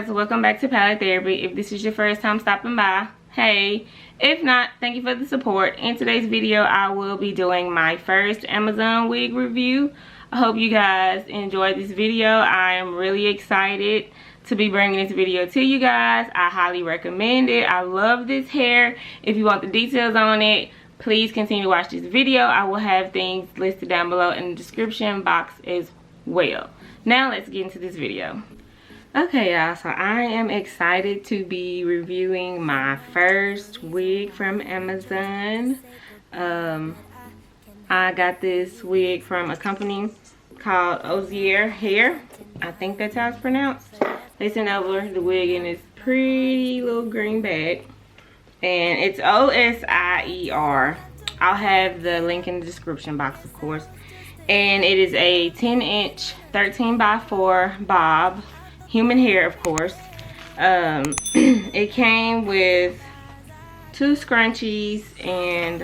guys, welcome back to Palette Therapy. If this is your first time stopping by, hey. If not, thank you for the support. In today's video, I will be doing my first Amazon wig review. I hope you guys enjoyed this video. I am really excited to be bringing this video to you guys. I highly recommend it. I love this hair. If you want the details on it, please continue to watch this video. I will have things listed down below in the description box as well. Now let's get into this video. Okay, y'all, so I am excited to be reviewing my first wig from Amazon. I got this wig from a company called Osier hair. I think that's how it's pronounced. They sent over the wig in this pretty little green bag. And it's Osier. I'll have the link in the description box, of course. And it is a 10-inch 13x4 bob. Human hair, of course. It came with 2 scrunchies and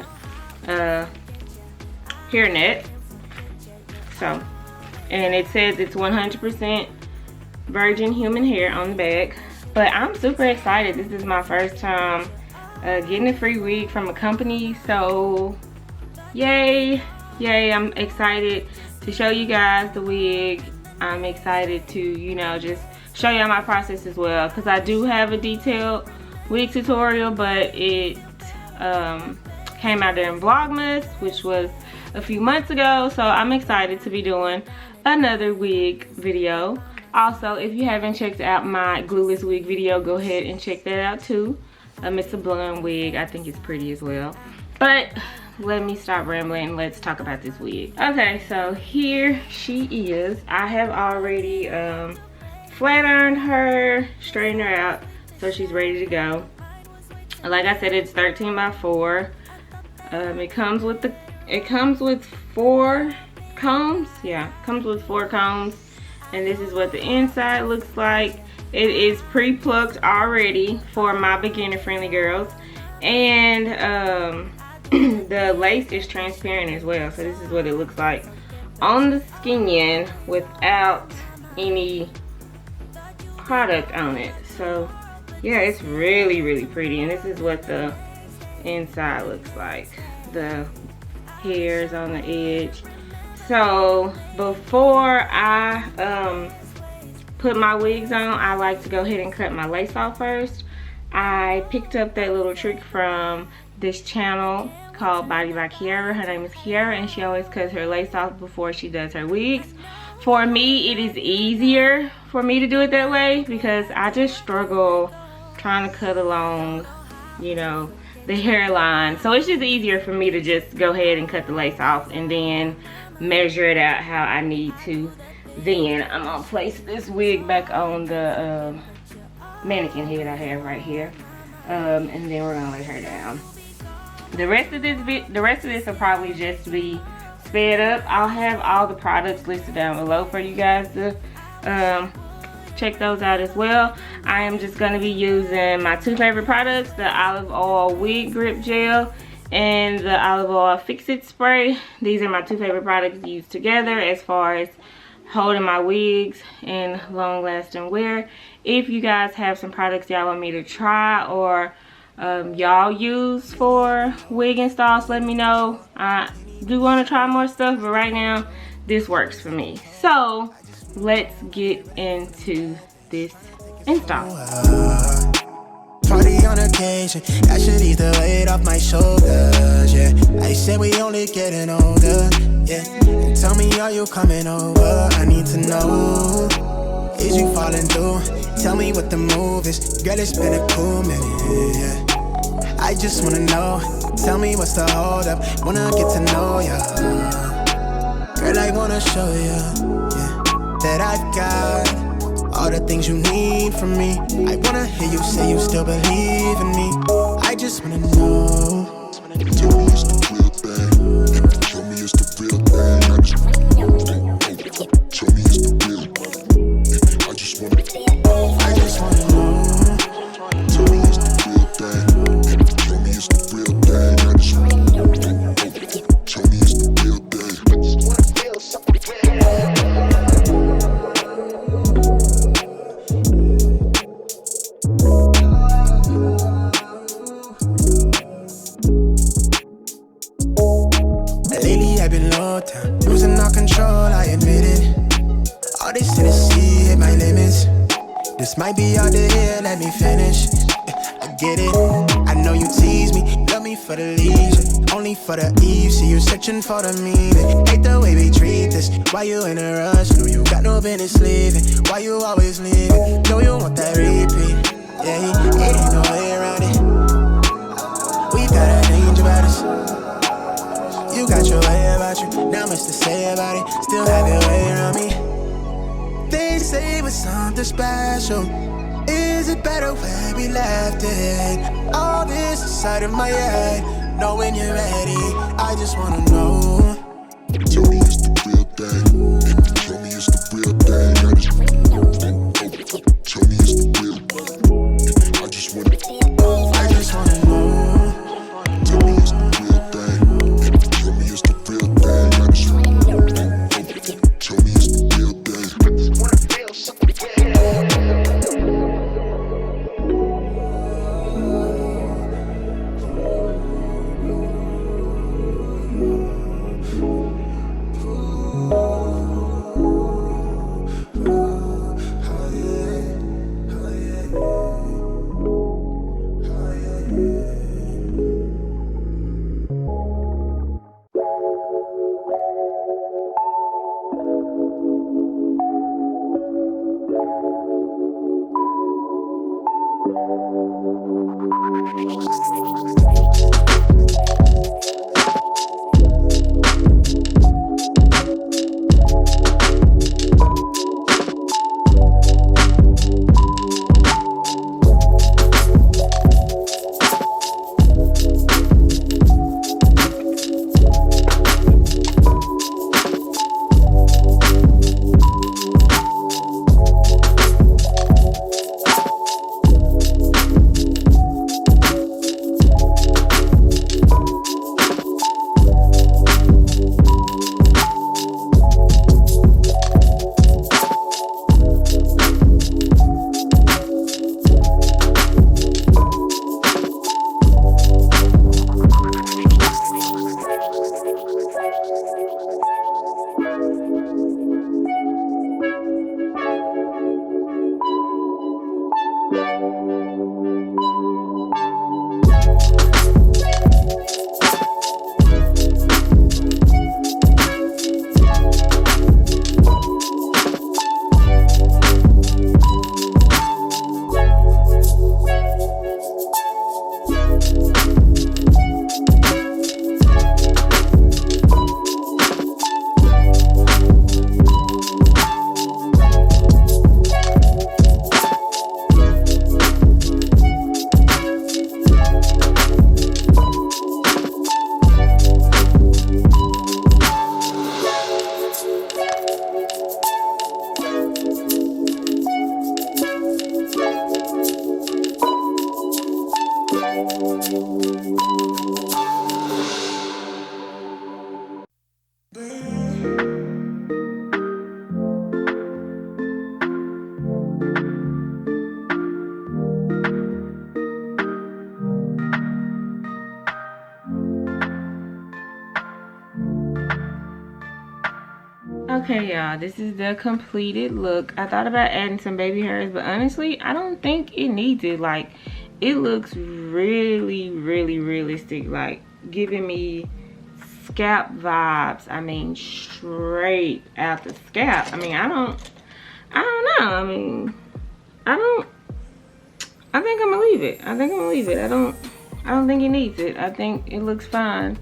a hairnet. So, and it says it's 100% virgin human hair on the bag. But I'm super excited. This is my first time getting a free wig from a company. So, yay! Yay, I'm excited to show you guys the wig. I'm excited to, you know, just show y'all my process as well, because I do have a detailed wig tutorial, but it came out during Vlogmas, which was a few months ago. So I'm excited to be doing another wig video. Also, if you haven't checked out my glueless wig video, go ahead and check that out too. It's a blonde wig. I think it's pretty as well. But let me stop rambling and let's talk about this wig. Okay, so here she is. I have already flat ironed her, straightened her out, so she's ready to go. Like I said, it's 13x4. It comes with 4 combs. Yeah, comes with 4 combs, and this is what the inside looks like. It is pre-plucked already for my beginner-friendly girls, and the lace is transparent as well. So this is what it looks like on the skin without any product on it. So yeah, it's really pretty, and this is what the inside looks like. The hairs on the edge. So before I put my wigs on, I like to go ahead and cut my lace off first. I picked up that little trick from this channel called Body by Kiara. Her name is Kiara, and she always cuts her lace off before she does her wigs. For me, it is easier for me to do it that way because I just struggle trying to cut along, you know, the hairline. So it's just easier for me to just go ahead and cut the lace off and then measure it out how I need to. Then I'm gonna place this wig back on the mannequin head I have right here, and then we're gonna lay her down. The rest of this will probably just be sped up. I'll have all the products listed down below for you guys to check those out as well. I am just going to be using my 2 favorite products, the olive oil wig grip gel and the olive oil fix it spray. These are my 2 favorite products used together as far as holding my wigs and long lasting wear. If you guys have some products y'all want me to try or y'all use for wig installs, let me know. I do want to try more stuff, but right now this works for me. So let's get into this install. Party on occasion, I should ease the weight off my shoulders. Yeah, I said we only getting older. Yeah, and tell me, are you coming over? I need to know, is you falling through? Tell me what the move is. Girl, it's been a cool minute. Yeah, I just wanna know. Tell me what's the hold up. Wanna get to know ya. Girl, I wanna show ya, yeah, that I've got all the things you need from me. I wanna hear you say you still believe in me. I just wanna know. Tell me it's the real thing. Tell me it's the real thing. I just wanna know. Tell me it's the real thing. I just wanna know. I just wanna know. Tell me it's the real thing. Tell me it's the real thing. I just wanna know. Tell me it's the real thing. I just wanna feel something real. Might be hard to hear, let me finish. I get it, I know you tease me, love me for the leisure, only for the eve. See you searching for the meaning. Hate the way we treat this. Why you in a rush? Know you got no business leaving. Why you always leaving? Know you want that repeat. Yeah, it ain't no way around it. We got a range about us. You got your way about you, not much to say about it. Still have your way around me. They say it was something special. Is it better where we left it? All this inside of my head. Know when you're ready, I just wanna know. Tell me it's the real thing. Tell me it's the real thing. I just tell me it's the real. I just wanna know. Tell me it's the real thing. Tell me it's the real thing. I just tell me it's the real thing. I just wanna feel something. Okay, y'all, this is the completed look. I thought about adding some baby hairs, but honestly, I don't think it needs it. Like, it looks really, really realistic, like giving me scalp vibes. I mean, straight out the scalp. I mean, I don't know. I mean, I think I'm gonna leave it. I don't think it needs it. I think it looks fine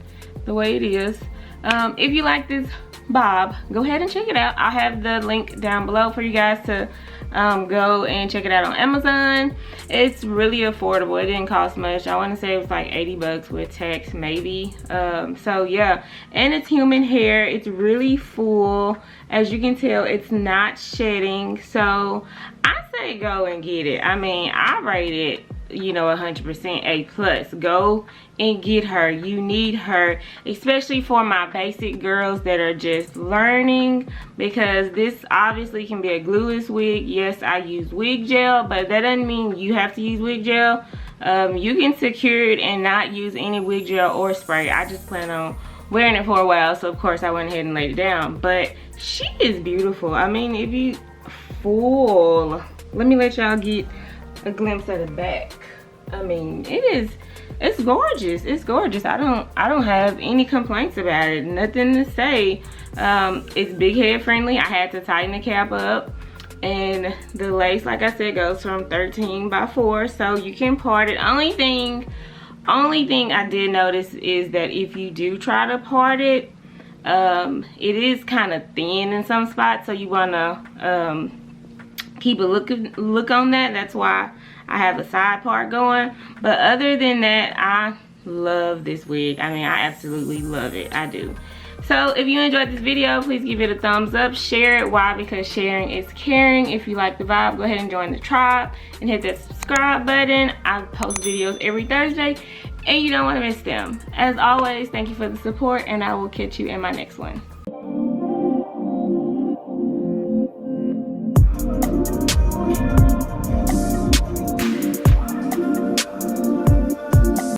the way it is. If you like this bob, go ahead and check it out. I'll have the link down below for you guys to go and check it out on Amazon. It's really affordable. It didn't cost much. I want to say it was like 80 bucks with tax, maybe. So yeah, and it's human hair. It's really full. As you can tell, it's not shedding. So I say go and get it. I mean, I rate it, you know, 100% A+. Go and get her. You need her, especially for my basic girls that are just learning, because this obviously can be a glueless wig. Yes, I use wig gel, but that doesn't mean you have to use wig gel. You can secure it and not use any wig gel or spray. I just plan on wearing it for a while, so of course I went ahead and laid it down. But she is beautiful. I mean, if you full let me let y'all get a glimpse of the back. I mean, it's gorgeous. It's gorgeous. I don't have any complaints about it. Nothing to say. It's big head friendly. I had to tighten the cap up, and the lace, like I said, goes from 13 by 4, so you can part it. Only thing I did notice is that if you do try to part it, it is kind of thin in some spots, so you want to keep a look on that. That's why I have a side part going. But other than that, I love this wig. I mean, I absolutely love it. I do. So if you enjoyed this video, please give it a thumbs up. Share it. Why? Because sharing is caring. If you like the vibe, go ahead and join the tribe and hit that subscribe button. I post videos every Thursday and you don't want to miss them. As always, thank you for the support, and I will catch you in my next one.